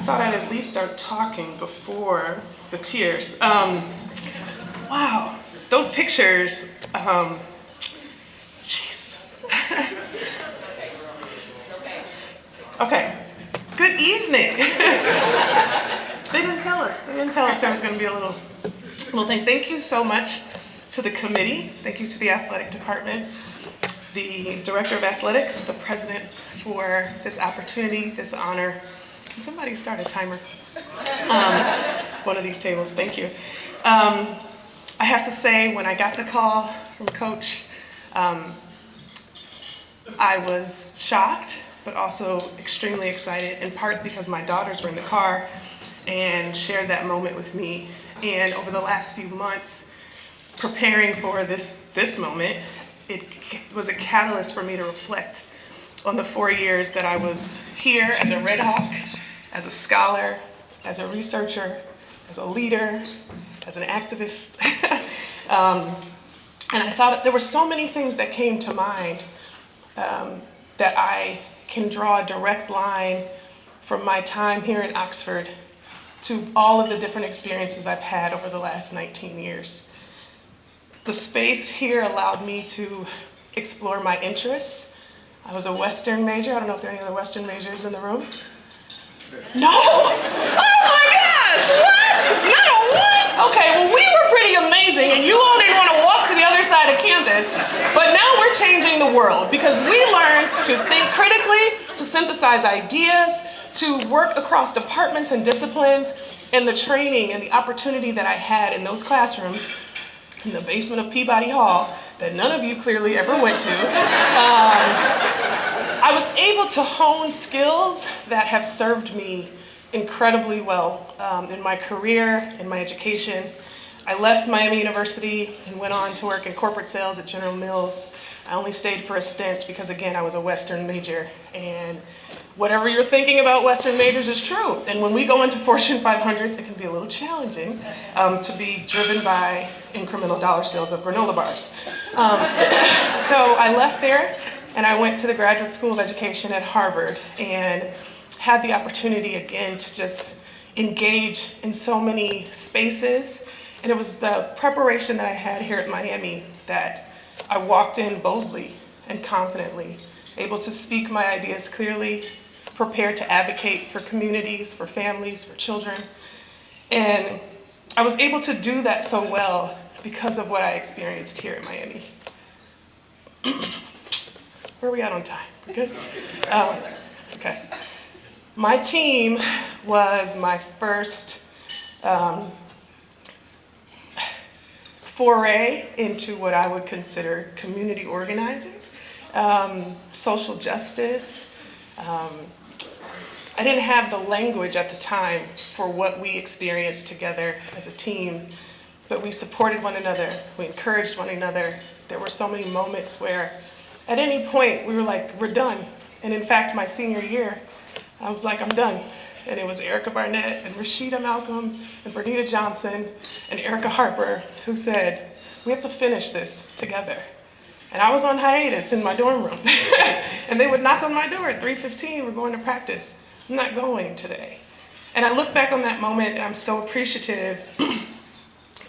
I thought I'd at least start talking before the tears. Wow, those pictures, jeez. Okay, good evening. They didn't tell us there was gonna be a little thing. Thank you so much to the committee. Thank you to the athletic department, the director of athletics, the president for this opportunity, this honor. Can somebody start a timer? One of these tables, thank you. I have to say, when I got the call from Coach, I was shocked, but also extremely excited, in part because my daughters were in the car and shared that moment with me. And over the last few months, preparing for this moment, it was a catalyst for me to reflect on the 4 years that I was here as a Red Hawk, as a scholar, as a researcher, as a leader, as an activist. And I thought there were so many things that came to mind that I can draw a direct line from my time here in Oxford to all of the different experiences I've had over the last 19 years. The space here allowed me to explore my interests. I was a Western major. I don't know if there are any other Western majors in the room. No? Oh my gosh, what? Not one? Okay, well we were pretty amazing and you all didn't want to walk to the other side of campus, but now we're changing the world because we learned to think critically, to synthesize ideas, to work across departments and disciplines, and the training and the opportunity that I had in those classrooms in the basement of Peabody Hall that none of you clearly ever went to. I was able to hone skills that have served me incredibly well in my career, in my education. I left Miami University and went on to work in corporate sales at General Mills. I only stayed for a stint because, again, I was a Western major. And whatever you're thinking about Western majors is true. And when we go into Fortune 500s, it can be a little challenging to be driven by incremental dollar sales of granola bars. So I left there and I went to the Graduate School of Education at Harvard and had the opportunity again to just engage in so many spaces. And it was the preparation that I had here at Miami that I walked in boldly and confidently, able to speak my ideas clearly, prepared to advocate for communities, for families, for children. And I was able to do that so well because of what I experienced here at Miami. Where are we at on time? We're good? Okay. My team was my first foray into what I would consider community organizing, social justice. I didn't have the language at the time for what we experienced together as a team, but we supported one another, we encouraged one another. There were so many moments where at any point we were like, we're done. And in fact, my senior year, I was like, I'm done. And it was Erica Barnett and Rashida Malcolm and Bernita Johnson and Erica Harper who said, we have to finish this together. And I was on hiatus in my dorm room. And they would knock on my door at 3:15, we're going to practice. I'm not going today. And I look back on that moment and I'm so appreciative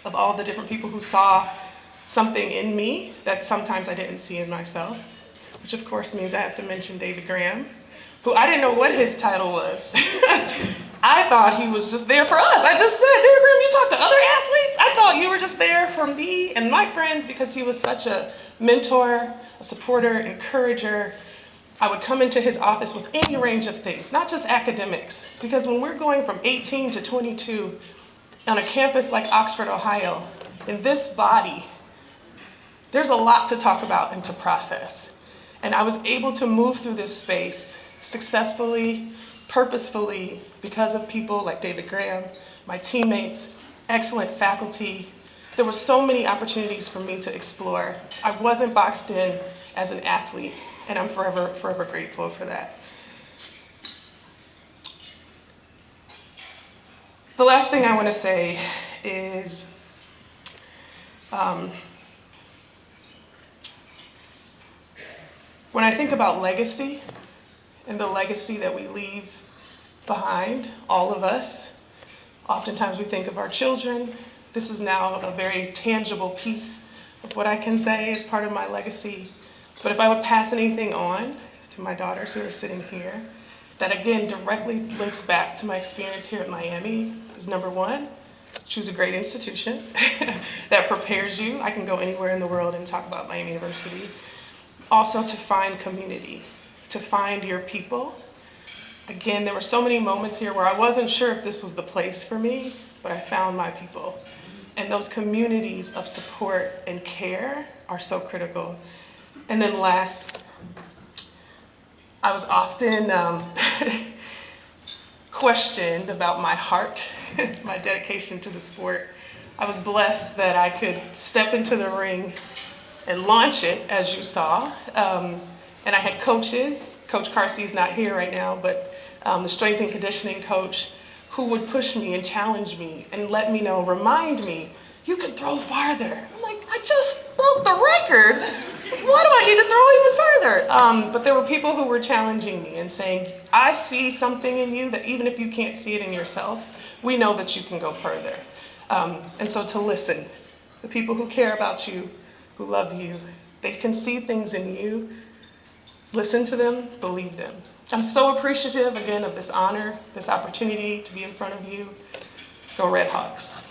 of all the different people who saw something in me that sometimes I didn't see in myself, which of course means I have to mention David Graham, who I didn't know what his title was. I thought he was just there for us. I just said, David Graham, you talk to other athletes? I thought you were just there for me and my friends because he was such a mentor, a supporter, encourager. I would come into his office with any range of things, not just academics, because when we're going from 18 to 22 on a campus like Oxford, Ohio, in this body, there's a lot to talk about and to process. And I was able to move through this space successfully, purposefully, because of people like David Graham, my teammates, excellent faculty. There were so many opportunities for me to explore. I wasn't boxed in as an athlete, and I'm forever, forever grateful for that. The last thing I want to say is when I think about legacy and the legacy that we leave behind all of us. Oftentimes we think of our children. This is now a very tangible piece of what I can say is part of my legacy. But if I would pass anything on to my daughters who are sitting here, that again directly links back to my experience here at Miami, is number one, choose a great institution that prepares you. I can go anywhere in the world and talk about Miami University. Also to find community, to find your people. Again, there were so many moments here where I wasn't sure if this was the place for me, but I found my people. And those communities of support and care are so critical. And then last, I was often questioned about my heart, my dedication to the sport. I was blessed that I could step into the ring and launch it, as you saw. And I had coaches. Coach Carsey's not here right now, but the strength and conditioning coach who would push me and challenge me and let me know, remind me, you can throw farther. I'm like, I just broke the record. Why do I need to throw even further? But there were people who were challenging me and saying, I see something in you that even if you can't see it in yourself, we know that you can go further. And so to listen, the people who care about you, who love you, they can see things in you. Listen to them, believe them. I'm so appreciative, again, of this honor, this opportunity to be in front of you. Go Red Hawks.